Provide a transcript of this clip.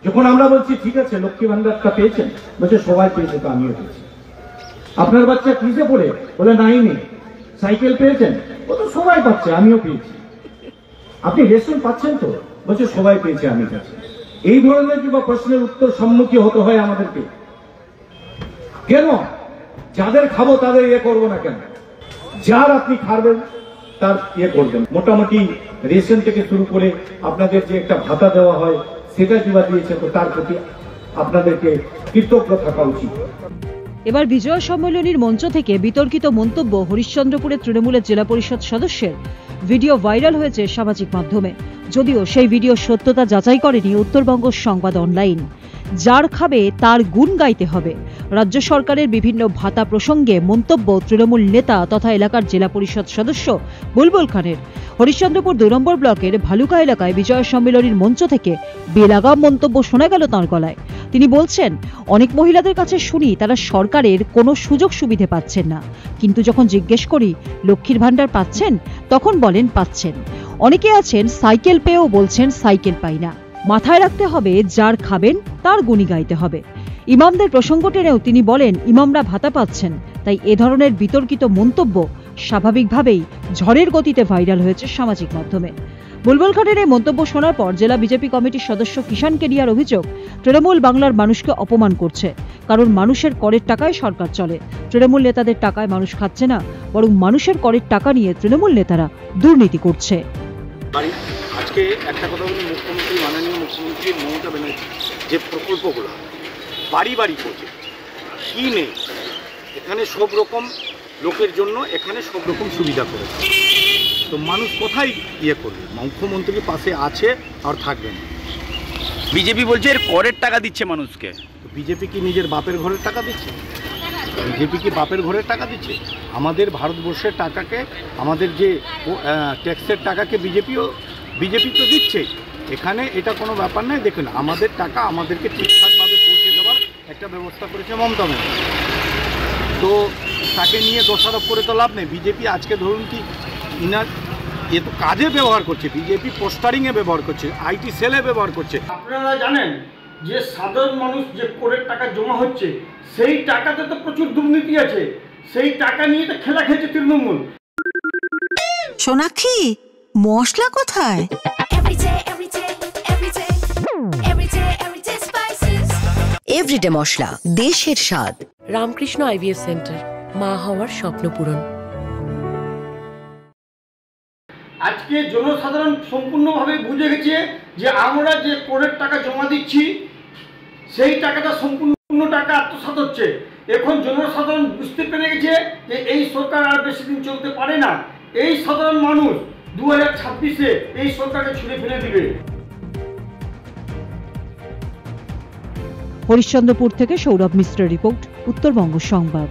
যখন আমরা বলছি ঠিক আছে লক্ষ্মী ভান্ডারটা পেয়েছেন, বলছে সবাই পেয়েছে তো আমিও পেয়েছি। আপনার বাচ্চা কিসে পড়ে, বলে 9-এ। সাইকেল পেয়েছেন, ও তো সবাই পাচ্ছে আমিও পেয়েছি। আপনি রেশন পাচ্ছেন তো, বলছে সবাই পেয়েছে আমি পেয়েছি। এই ধরনের কিংবা প্রশ্নের উত্তর সম্মুখীন হতে হয় আমাদেরকে। কেন যাদের খাবো তাদের করবো না কেন? যার আপনি খাবেন তার করবেন। মোটামুটি রেশন থেকে শুরু করে আপনাদের যে একটা ভাতা দেওয়া হয় সেটা কিংবা দিয়েছে, তো তার প্রতি আপনাদেরকে কৃতজ্ঞ থাকা উচিত। এবার বিজয় সম্মেলনীর মঞ্চ থেকে বিতর্কিত মন্তব্য হরিশ্চন্দ্রপুরের তৃণমূলের জেলা পরিষদ সদস্যের ভিডিও ভাইরাল হয়েছে সামাজিক মাধ্যমে। যদিও সেই ভিডিও সত্যতা যাচাই করেনি উত্তরবঙ্গ সংবাদ অনলাইন। যার খাবে তার গুণ গাইতে হবে, রাজ্য সরকারের বিভিন্ন ভাতা প্রসঙ্গে মন্তব্য তৃণমূল নেতা তথা এলাকার জেলা পরিষদ সদস্য বুলবুল খানের। হরিশ্চন্দ্রপুর 2 নম্বর ব্লকের ভালুকা এলাকায় বিজয় সম্মেলনীর মঞ্চ থেকে বেলাগাম মন্তব্য শোনা গেল তাঁর গলায়। তিনি বলছেন, অনেক মহিলাদের কাছে শুনি তারা সরকারের কোনো সুযোগ সুবিধে পাচ্ছেন না, কিন্তু যখন জিজ্ঞেস করি লক্ষ্মীর ভান্ডার পাচ্ছেন, তখন বলেন পাচ্ছেন। অনেকে আছেন সাইকেল পেয়েও বলছেন সাইকেল পাই না। মাথায় রাখতে হবে যার খাবেন তার গুণী গাইতে হবে। ইমামদের প্রসঙ্গ টেনেও তিনি বলেন ইমামরা ভাতা পাচ্ছেন, তাই এ ধরনের বিতর্কিত মন্তব্য স্বাভাবিকভাবেই ঝড়ের গতিতে ভাইরাল হয়েছে সামাজিক মাধ্যমে। বুলবুল খানের এই মন্তব্য শোনার পর জেলা বিজেপি কমিটির সদস্য কিষাণ কেডিয়ার অভিযোগ, তৃণমূল বাংলার মানুষকে অপমান করছে, কারণ মানুষের করের টাকায় সরকার চলে। তৃণমূল নেতাদের টাকায় মানুষ খাচ্ছে না, বরং মানুষের করের টাকা নিয়ে তৃণমূল নেতারা দুর্নীতি করছে। আজকে একটা কথা বলি, মুখ্যমন্ত্রী মাননীয় মুখ্যমন্ত্রী মমতা ব্যানার্জি যে প্রকল্পগুলো বাড়ি বাড়ি করছে, কি নেই এখানে সব রকম লোকের জন্য, এখানে সব রকম সুবিধা করেছে, তো মানুষ কোথায় করবে? মুখ্যমন্ত্রীর পাশে আছে আর থাকবে না। বিজেপি বলছে এর করের টাকা দিচ্ছে মানুষকে। বিজেপি কি নিজের বাপের ঘরের টাকা দিচ্ছে? বিজেপি কি বাপের ঘরের টাকা দিচ্ছে? আমাদের ভারতবর্ষের টাকাকে, আমাদের যে ট্যাক্সের টাকাকে বিজেপি তো দিচ্ছে। এখানে এটা কোনো ব্যাপার নয়। দেখুন, আমাদের টাকা আমাদেরকে ঠিকঠাকভাবে পৌঁছে দেওয়ার একটা ব্যবস্থা করেছে মমতা ব্যানার্জি, তো তাকে নিয়ে দোষারোপ করে তো লাভ নেই। বিজেপি আজকে ধরুন কি এ তো কাজে ব্যবহার করছে, বিজেপি পোস্টারিংয়ে ব্যবহার করছে, আইটি সেলে ব্যবহার করছে। আপনারা জানেন যে সাধারণ মানুষ যে করের টাকা জমা হচ্ছে, সেই টাকাতে তো প্রচুর দুর্নীতি আছে, সেই টাকা নিয়ে তো খেলা খেলছে তৃণমূল। সোনাক্ষী, মশলা কোথায়? এভরিডে মশলা, দেশের স্বাদ। রামকৃষ্ণ আইভিএফ সেন্টার, মা হওয়ার স্বপ্ন পূরণ। আজকে জনসাধারণ সম্পূর্ণভাবে বুঝে গেছে যে আমরা যে করের টাকা জমা দিচ্ছি সেই টাকাটা সম্পূর্ণ টাকা আত্মসাৎ হচ্ছে। এখন জনসাধারণ বুঝতে পেরে গেছে যে এই সরকার আর বেশি দিন চলতে পারে না। এই সাধারণ মানুষ 2026-এ এই সরকারকে ছুঁড়ে ফেলে দিবে। হরিশ্চন্দ্রপুর থেকে সৌরভ মিশ্রের রিপোর্ট, উত্তরবঙ্গ সংবাদ।